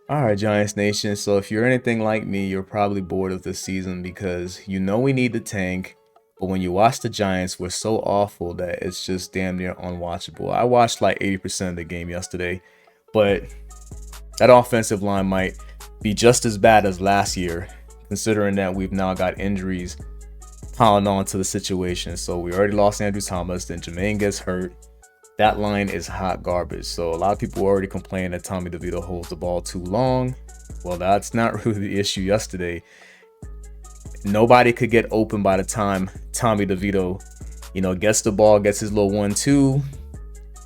All right, Giants Nation. So if you're anything like me, you're probably bored of this season because you know we need the tank. But when you watch the Giants, we're so awful that it's just damn near unwatchable. I watched like 80% of the game yesterday, but that offensive line might be just as bad as last year, considering that we've now got injuries piling on to the situation. So we already lost Andrew Thomas, then Jermaine gets hurt. That line is hot garbage. So a lot of people already complain that Tommy DeVito holds the ball too long. Well, that's not really the issue yesterday. Nobody could get open by the time Tommy DeVito, gets the ball, gets his little 1-2.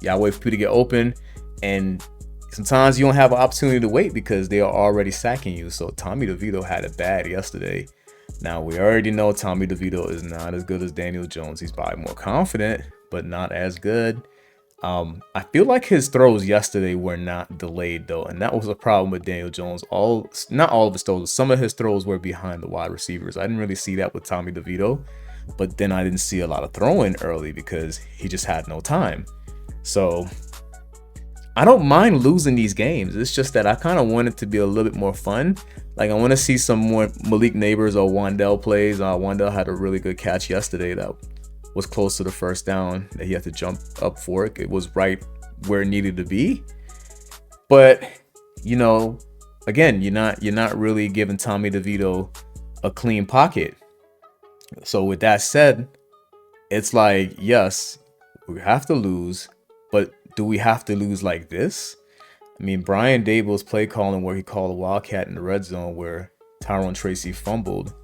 Y'all wait for people to get open. And sometimes you don't have an opportunity to wait because they are already sacking you. So Tommy DeVito had it bad yesterday. Now, we already know Tommy DeVito is not as good as Daniel Jones. He's probably more confident, but not as good. I feel like his throws yesterday were not delayed though, and that was a problem with Daniel Jones. Not all of his throws, some of his throws were behind the wide receivers. I didn't really see that with Tommy DeVito, but then I didn't see a lot of throwing early because he just had no time. So I don't mind losing these games. It's just that I kind of want it to be a little bit more fun. Like I want to see some more Malik Neighbors or Wandell plays. Wandell had a really good catch yesterday that was close to the first down that he had to jump up for it. It was right where it needed to be. But, again, you're not really giving Tommy DeVito a clean pocket. So with that said, it's like, yes, we have to lose, but do we have to lose like this? I mean, Brian Daboll's play calling where he called a wildcat in the red zone where Tyrone Tracy fumbled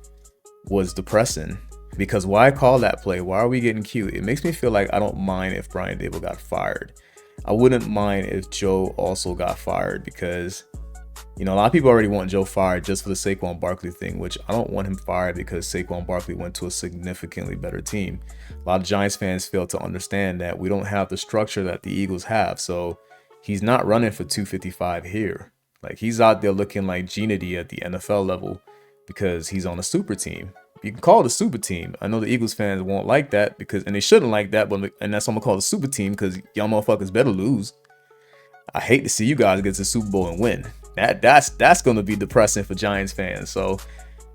was depressing. Because why call that play? Why are we getting cute? It makes me feel like I don't mind if Brian Daboll got fired. I wouldn't mind if Joe also got fired because, a lot of people already want Joe fired just for the Saquon Barkley thing, which I don't want him fired because Saquon Barkley went to a significantly better team. A lot of Giants fans fail to understand that we don't have the structure that the Eagles have. So he's not running for 255 here. Like he's out there looking like Gennady at the NFL level because he's on a super team. You can call it a super team. I know the Eagles fans won't like that and they shouldn't like that, and that's what I'm gonna call it a super team because y'all motherfuckers better lose. I hate to see you guys get to the Super Bowl and win. That's gonna be depressing for Giants fans. So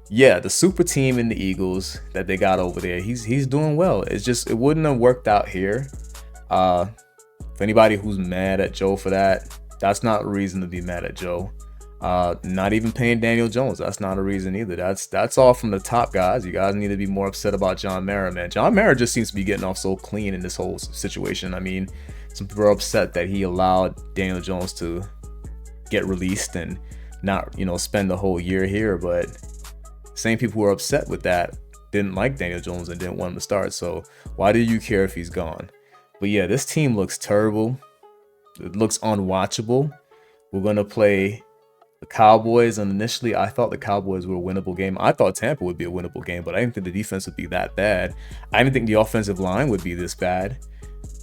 yeah, the super team in the Eagles that they got over there, he's doing well. It's just it wouldn't have worked out here. For anybody who's mad at Joe for that, that's not a reason to be mad at Joe. Not even paying Daniel Jones. That's not a reason either. That's all from the top guys. You guys need to be more upset about John Mara, man. John Mara just seems to be getting off so clean in this whole situation. I mean, some people are upset that he allowed Daniel Jones to get released and not, spend the whole year here. But same people who are upset with that didn't like Daniel Jones and didn't want him to start. So why do you care if he's gone? But yeah, this team looks terrible. It looks unwatchable. We're gonna play the Cowboys, and initially I thought the Cowboys were a winnable game. I thought Tampa would be a winnable game, but I didn't think the defense would be that bad. I didn't think the offensive line would be this bad,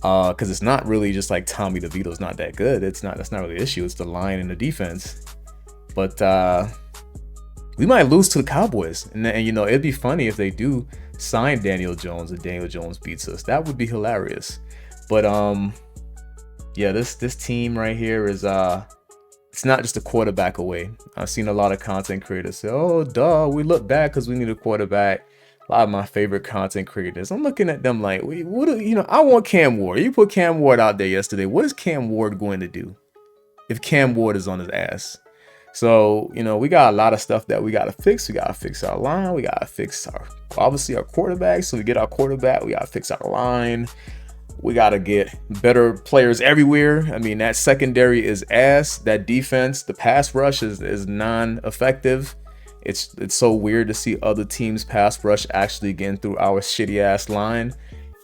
because it's not really just like Tommy DeVito's not that good. That's not really the issue. It's the line and the defense. But we might lose to the Cowboys, and it'd be funny if they do sign Daniel Jones and Daniel Jones beats us. That would be hilarious. But yeah, this team right here is it's not just a quarterback away. I've seen a lot of content creators say, oh, duh, we look bad because we need a quarterback. A lot of my favorite content creators, I'm looking at them like, I want Cam Ward. You put Cam Ward out there yesterday. What is Cam Ward going to do if Cam Ward is on his ass? So, we got a lot of stuff that we got to fix. We got to fix our line. We got to fix obviously our quarterback. So we get our quarterback. We got to fix our line. We got to get better players everywhere. I mean, that secondary is ass. That defense, the pass rush is non-effective. It's so weird to see other teams' pass rush actually getting through our shitty ass line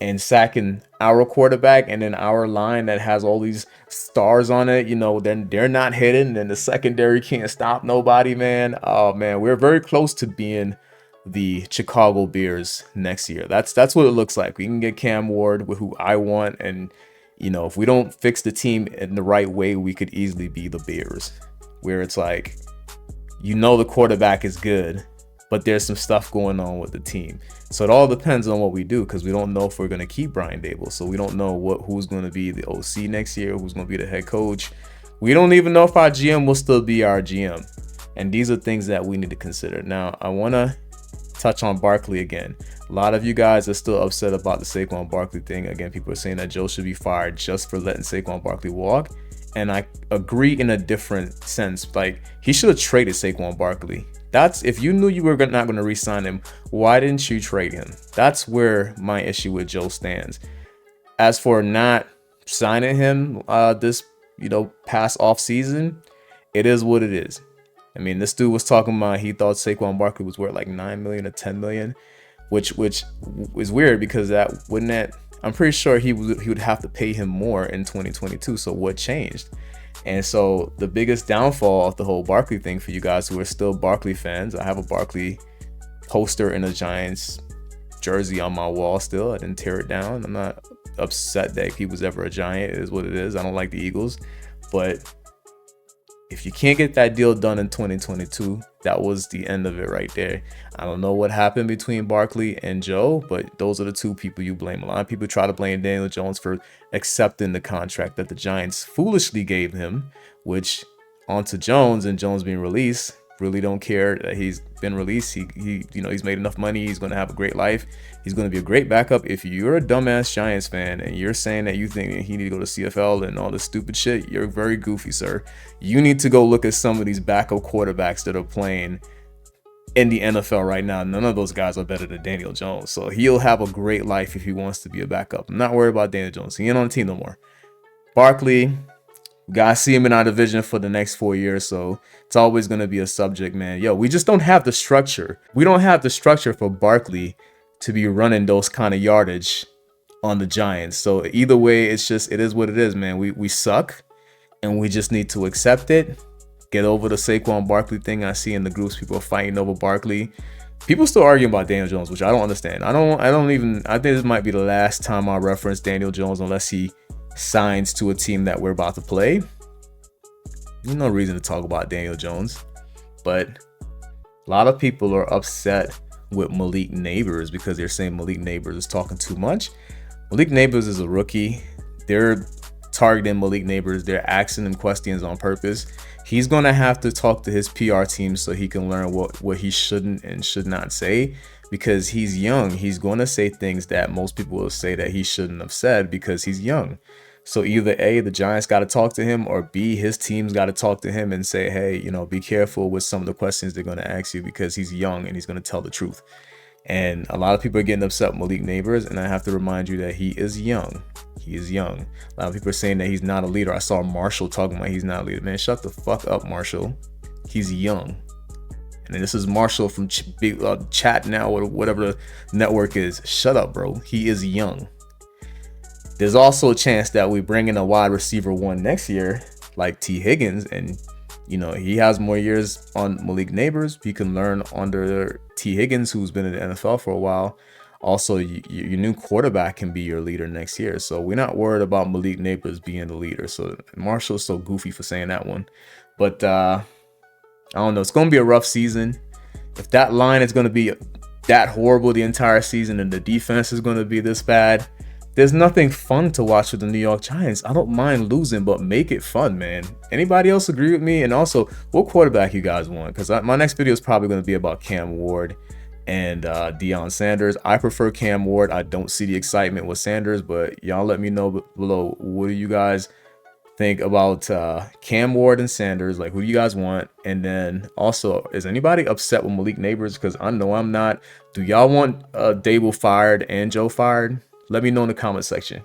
and sacking our quarterback, and then our line that has all these stars on it, then they're not hitting, and the secondary can't stop nobody, man. Oh man, we're very close to being the Chicago Bears next year. That's what it looks like. We can get Cam Ward, with who I want, and if we don't fix the team in the right way, we could easily be the Bears, where it's like, the quarterback is good, but there's some stuff going on with the team. So it all depends on what we do, because we don't know if we're going to keep Brian Daboll. So we don't know who's going to be the OC next year, who's going to be the head coach. We don't even know if our GM will still be our GM. And these are things that we need to consider. Now, I want to touch on Barkley again. A lot of you guys are still upset about the Saquon Barkley thing. Again, people are saying that Joe should be fired just for letting Saquon Barkley walk. And I agree in a different sense. Like, he should have traded Saquon Barkley. That's, if you knew you were not going to re-sign him, why didn't you trade him? That's where my issue with Joe stands. As for not signing him this past off season, it is what it is. I mean, this dude was talking about he thought Saquon Barkley was worth like 9 million or 10 million, which is weird because I'm pretty sure he would have to pay him more in 2022. So what changed? And so the biggest downfall of the whole Barkley thing for you guys who are still Barkley fans, I have a Barkley poster in a Giants jersey on my wall still. I didn't tear it down. I'm not upset that he was ever a Giant. It is what it is. I don't like the Eagles, but if you can't get that deal done in 2022, that was the end of it right there. I don't know what happened between Barkley and Joe, but those are the two people you blame. A lot of people try to blame Daniel Jones for accepting the contract that the Giants foolishly gave him, which onto Jones and Jones being released. Really don't care that he's been released. He's made enough money. He's going to have a great life. He's going to be a great backup. If you're a dumbass Giants fan and you're saying that you think that he need to go to CFL and all this stupid shit, you're very goofy, sir. You need to go look at some of these backup quarterbacks that are playing in the NFL right now. None of those guys are better than Daniel Jones. So he'll have a great life if he wants to be a backup. I'm not worried about Daniel Jones. He ain't on the team no more. Barkley, guys see him in our division for the next 4 years, so it's always going to be a subject, man. Yo, we just don't have the structure. We don't have the structure for Barkley to be running those kind of yardage on the Giants. So either way, it is what it is, man. We suck, and we just need to accept it. Get over the Saquon Barkley thing. I see in the groups people are fighting over Barkley. People still arguing about Daniel Jones, which I don't understand. I think this might be the last time I reference Daniel Jones unless he signs to a team that we're about to play. There's no reason to talk about Daniel Jones, but a lot of people are upset with Malik Neighbors because they're saying Malik Neighbors is talking too much. Malik Neighbors is a rookie. They're targeting Malik Neighbors. They're asking him questions on purpose. He's going to have to talk to his PR team so he can learn what he shouldn't and should not say, because he's young. He's going to say things that most people will say that he shouldn't have said because he's young. So either A, the Giants got to talk to him, or B, his team's got to talk to him and say, hey, be careful with some of the questions they're going to ask you because he's young and he's going to tell the truth. And a lot of people are getting upset with Malik Neighbors, and I have to remind you that he is young. He is young. A lot of people are saying that he's not a leader. I saw Marshall talking about he's not a leader. Man, shut the fuck up, Marshall. He's young. And this is Marshall from Chat Now or whatever the network is. Shut up, bro. He is young. There's also a chance that we bring in a wide receiver one next year, like T. Higgins, and he has more years on Malik Neighbors. He can learn under T. Higgins, who's been in the NFL for a while. Also, your new quarterback can be your leader next year. So we're not worried about Malik Neighbors being the leader. So Marshall's so goofy for saying that one. But I don't know. It's going to be a rough season. If that line is going to be that horrible the entire season and the defense is going to be this bad, there's nothing fun to watch with the New York Giants. I don't mind losing, but make it fun, man. Anybody else agree with me? And also, what quarterback you guys want? Because my next video is probably going to be about Cam Ward and Deion Sanders. I prefer Cam Ward. I don't see the excitement with Sanders, but y'all let me know below. What do you guys think about Cam Ward and Sanders? Like, who do you guys want? And then also, is anybody upset with Malik Neighbors? Because I know I'm not. Do y'all want Daboll fired and Joe fired? Let me know in the comment section.